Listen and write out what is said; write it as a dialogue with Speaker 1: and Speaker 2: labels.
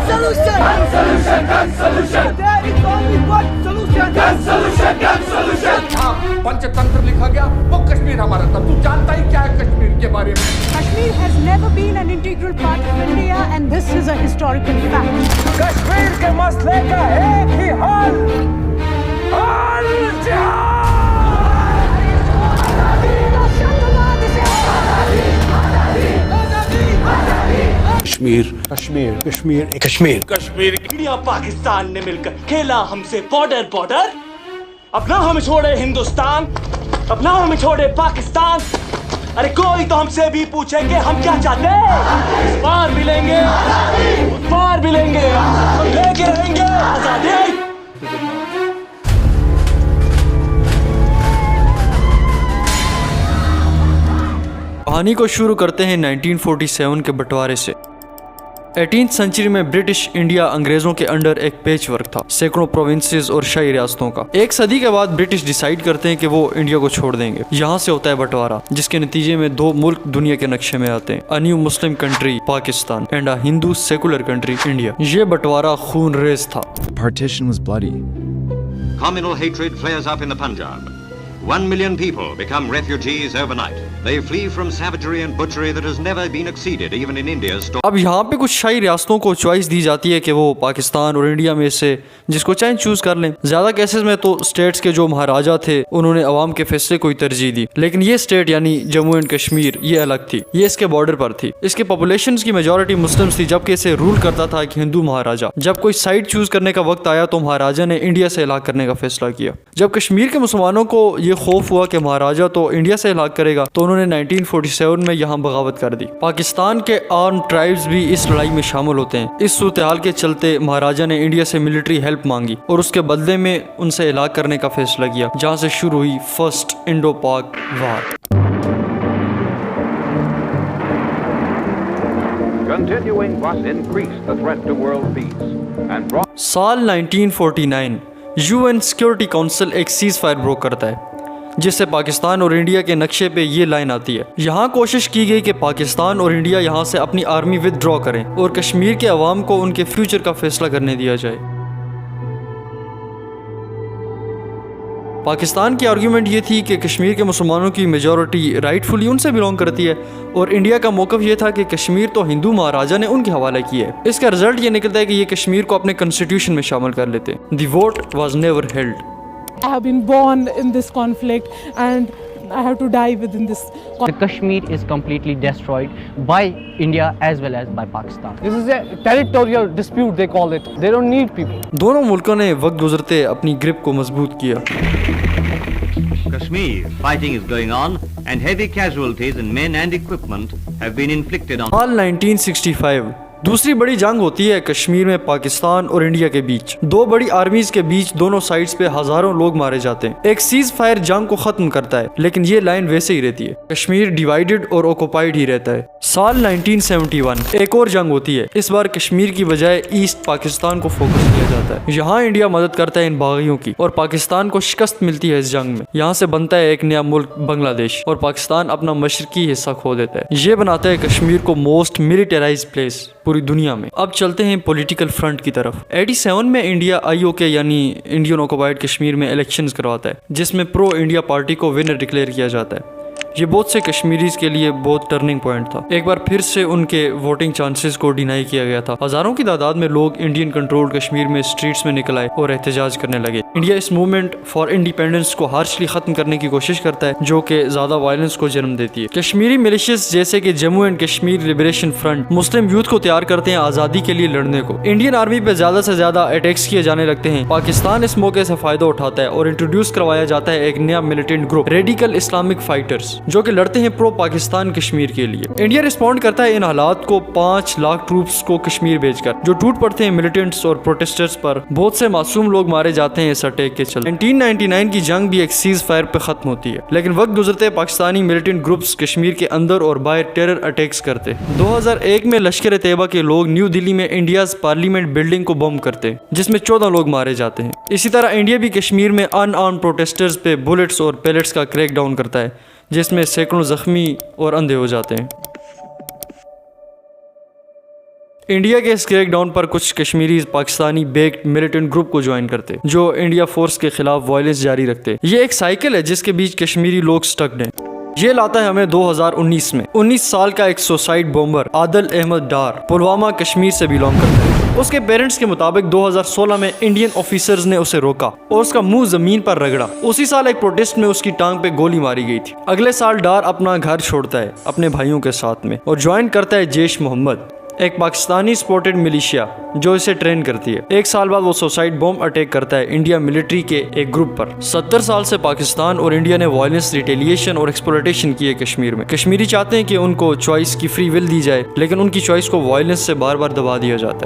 Speaker 1: solution. Gun solution. Gun solution. There is only one solution. Gun solution. Gun solution.
Speaker 2: हाँ, पंचतंत्र लिखा गया वो कश्मीर हमारा था। तू जानता ही क्या है कश्मीर के बारे में?
Speaker 3: Kashmir has never been an integral part of India, and this is a historical fact.
Speaker 1: Kashmir के मसले का एक ही हल,
Speaker 4: कश्मीर कश्मीर कश्मीर कश्मीर कश्मीर।
Speaker 5: इंडिया पाकिस्तान ने मिलकर खेला हमसे बॉर्डर बॉर्डर। अब ना हमें छोड़े हिंदुस्तान, अब ना हमें छोड़े पाकिस्तान। अरे कोई तो हमसे भी पूछे कि हम क्या चाहते हैं। इस पार भी लेंगे, उस पार भी लेंगे, हम लेके रहेंगे आजादी।
Speaker 6: कहानी को शुरू करते हैं 1947 के बंटवारे से। 18th सेंचुरी में ब्रिटिश इंडिया अंग्रेजों के अंडर एक पेच वर्क था, सैकड़ों प्रोविंसेस और शाही रियासतों का। एक सदी के बाद ब्रिटिश डिसाइड करते हैं कि वो इंडिया को छोड़ देंगे। यहाँ से होता है बंटवारा, जिसके नतीजे में दो मुल्क दुनिया के नक्शे में आते हैं, a new Muslim country Pakistan and a Hindu secular country India. ये बंटवारा खून रेज था।
Speaker 7: Partition was bloody.
Speaker 8: Communal hatred flares up in the Punjab. 1 million people become refugees overnight. They flee from savagery and butchery that has never been exceeded even in India's storm.
Speaker 6: अब यहाँ पे कुछ शाही रियासतों को choice दी जाती है कि वो पाकिस्तान और इंडिया में से जिसको चाहे चूज कर लें। ज्यादा केसेस में तो स्टेट्स के जो महाराजा थे उन्होंने अवाम के फैसले को ही तरजीह दी, लेकिन ये स्टेट यानी जम्मू एंड कश्मीर ये अलग थी। ये इसके बॉर्डर पर थी। इसके पॉपुलेशन की मेजोरिटी मुस्लिम्स थी, जबकि इसे रूल करता था एक हिंदू महाराजा। जब कोई साइड चूज करने का वक्त आया तो महाराजा ने इंडिया से इलाक करने का फैसला किया। जब कश्मीर के मुसलमानों को ये खौफ हुआ कि महाराजा तो इंडिया से इलाक करेगा, तो उन्होंने 1947 में यहाँ बगावत कर दी। पाकिस्तान के आर्म ट्राइब्स भी इस लड़ाई में शामिल होते हैं। इस सूरत-ए-हाल के चलते महाराजा ने इंडिया से मिलिट्री हेल्प मांगी और उसके बदले में उनसे इलाक करने का फैसला किया, जहाँ से शुरू हुई फर्स्ट इंडो पाक वार। साल 1949 यूएन सिक्योरिटी काउंसिल एक सीज फायर ब्रोक करता है, जिससे पाकिस्तान और इंडिया के नक्शे पे ये लाइन आती है। यहाँ कोशिश की गई कि पाकिस्तान और इंडिया यहाँ से अपनी आर्मी विदड्रॉ करें और कश्मीर के अवाम को उनके फ्यूचर का फैसला करने दिया जाए। पाकिस्तान की आर्ग्यूमेंट ये थी कि कश्मीर के मुसलमानों की मेजॉरिटी राइटफुली उनसे बिलोंग करती है और इंडिया का मौक़िफ़ ये था कि कश्मीर तो हिंदू महाराजा ने उनके हवाले किया है। इसका रिजल्ट ये निकलता है कि ये कश्मीर को अपने कॉन्स्टिट्यूशन में शामिल कर लेते। The vote was never held.
Speaker 3: I have been born in this conflict and I have to die within this
Speaker 9: The Kashmir is completely destroyed by India as well as by Pakistan.
Speaker 10: This is a territorial dispute they call it. They don't need people.
Speaker 6: दोनों मुल्कों ने वक्त गुजरते अपनी grip को मजबूत किया।
Speaker 8: Kashmir, fighting is going on and heavy casualties in men and equipment have been inflicted on.
Speaker 6: साल 1965 दूसरी बड़ी जंग होती है कश्मीर में पाकिस्तान और इंडिया के बीच। दो बड़ी आर्मीज के बीच दोनों साइड्स पे हजारों लोग मारे जाते हैं। एक सीज फायर जंग को खत्म करता है, लेकिन ये लाइन वैसे ही रहती है। कश्मीर डिवाइडेड और ऑक्युपाइड ही रहता है। साल 1971 एक और जंग होती है। इस बार कश्मीर की बजाय ईस्ट पाकिस्तान को फोकस किया जाता है। यहाँ इंडिया मदद करता है इन बागियों की और पाकिस्तान को शिकस्त मिलती है इस जंग में। यहाँ से बनता है एक नया मुल्क बांग्लादेश और पाकिस्तान अपना मशरकी हिस्सा खो देता है। ये बनाता है कश्मीर को मोस्ट मिलिटराइज्ड प्लेस पूरी दुनिया में। अब चलते हैं पॉलिटिकल फ्रंट की तरफ। 87 में इंडिया IOK यानी इंडियन ऑक्युपाइड कश्मीर में इलेक्शंस करवाता है, जिसमें प्रो इंडिया पार्टी को विनर डिक्लेयर किया जाता है। ये बहुत से कश्मीरीज के लिए बहुत टर्निंग पॉइंट था। एक बार फिर से उनके वोटिंग चांसेस को डिनाई किया गया था। हजारों की तादाद में लोग इंडियन कंट्रोल्ड कश्मीर में स्ट्रीट्स में निकल आए और एहतजाज करने लगे। इंडिया इस मूवमेंट फॉर इंडिपेंडेंस को हार्शली खत्म करने की कोशिश करता है, जो कि ज्यादा वायलेंस को जन्म देती है। कश्मीरी मिलिशियस जैसे कि Jammu and Kashmir liberation front Muslim youth को तैयार करते हैं आजादी के लिए लड़ने को। इंडियन आर्मी पे ज्यादा से ज्यादा अटैक्स किए जाने लगते हैं। पाकिस्तान इस मौके से फायदा उठाता है और इंट्रोड्यूस करवाया जाता है एक नया militant group, radical Islamic fighters, जो कि लड़ते हैं प्रो पाकिस्तान कश्मीर के लिए। इंडिया रिस्पॉन्ड करता है इन हालात को 5 लाख ट्रूप्स को कश्मीर भेजकर, जो टूट पड़ते हैं मिलिटेंट्स और प्रोटेस्टर्स पर। बहुत से मासूम लोग मारे जाते हैं इस अटैक के चलते। 1999 की जंग भी एक सीज फायर पे खत्म होती है, लेकिन वक्त गुजरते पाकिस्तानी मिलिटेंट ग्रुप्स कश्मीर के अंदर और बाहर टेरर अटैक्स करते। 2001 में लश्कर तैयबा के लोग न्यू दिल्ली में इंडियाज पार्लियामेंट बिल्डिंग को बम करते, जिसमें 14 लोग मारे जाते हैं। इसी तरह इंडिया भी कश्मीर में अनआर्म्ड प्रोटेस्टर्स पे बुलेट्स और पैलेट्स का क्रैक डाउन करता है, जिसमें सैकड़ों जख्मी और अंधे हो जाते हैं। इंडिया के इस क्रैकडाउन पर कुछ Kashmiris Pakistani baked militant group को ज्वाइन करते जो इंडिया फोर्स के खिलाफ वायलेंस जारी रखते। ये एक साइकिल है जिसके बीच कश्मीरी लोग स्टक्ड हैं। ये लाता है हमें 2019 में। 19 साल का एक सुसाइड बॉम्बर आदिल अहमद डार पुलवामा कश्मीर से बिलोंग करता है। उसके पेरेंट्स के मुताबिक 2016 में इंडियन ऑफिसर्स ने उसे रोका और उसका मुंह जमीन पर रगड़ा। उसी साल एक प्रोटेस्ट में उसकी टांग पे गोली मारी गई थी। अगले साल डार अपना घर छोड़ता है अपने भाइयों के साथ में और ज्वाइन करता है जैश मोहम्मद, एक पाकिस्तानी स्पोर्टेड मिलिशिया जो इसे ट्रेन करती है। एक साल बाद वो सुसाइड बॉम्ब अटैक करता है इंडिया मिलिट्री के एक ग्रुप पर। 70 साल से पाकिस्तान और इंडिया ने वायलेंस, रिटेलिएशन और एक्सप्लॉयटेशन की है कश्मीर में। कश्मीरी चाहते हैं कि उनको चॉइस की फ्री विल दी जाए, लेकिन उनकी चॉइस को वायलेंस से बार बार दबा दिया जाता है।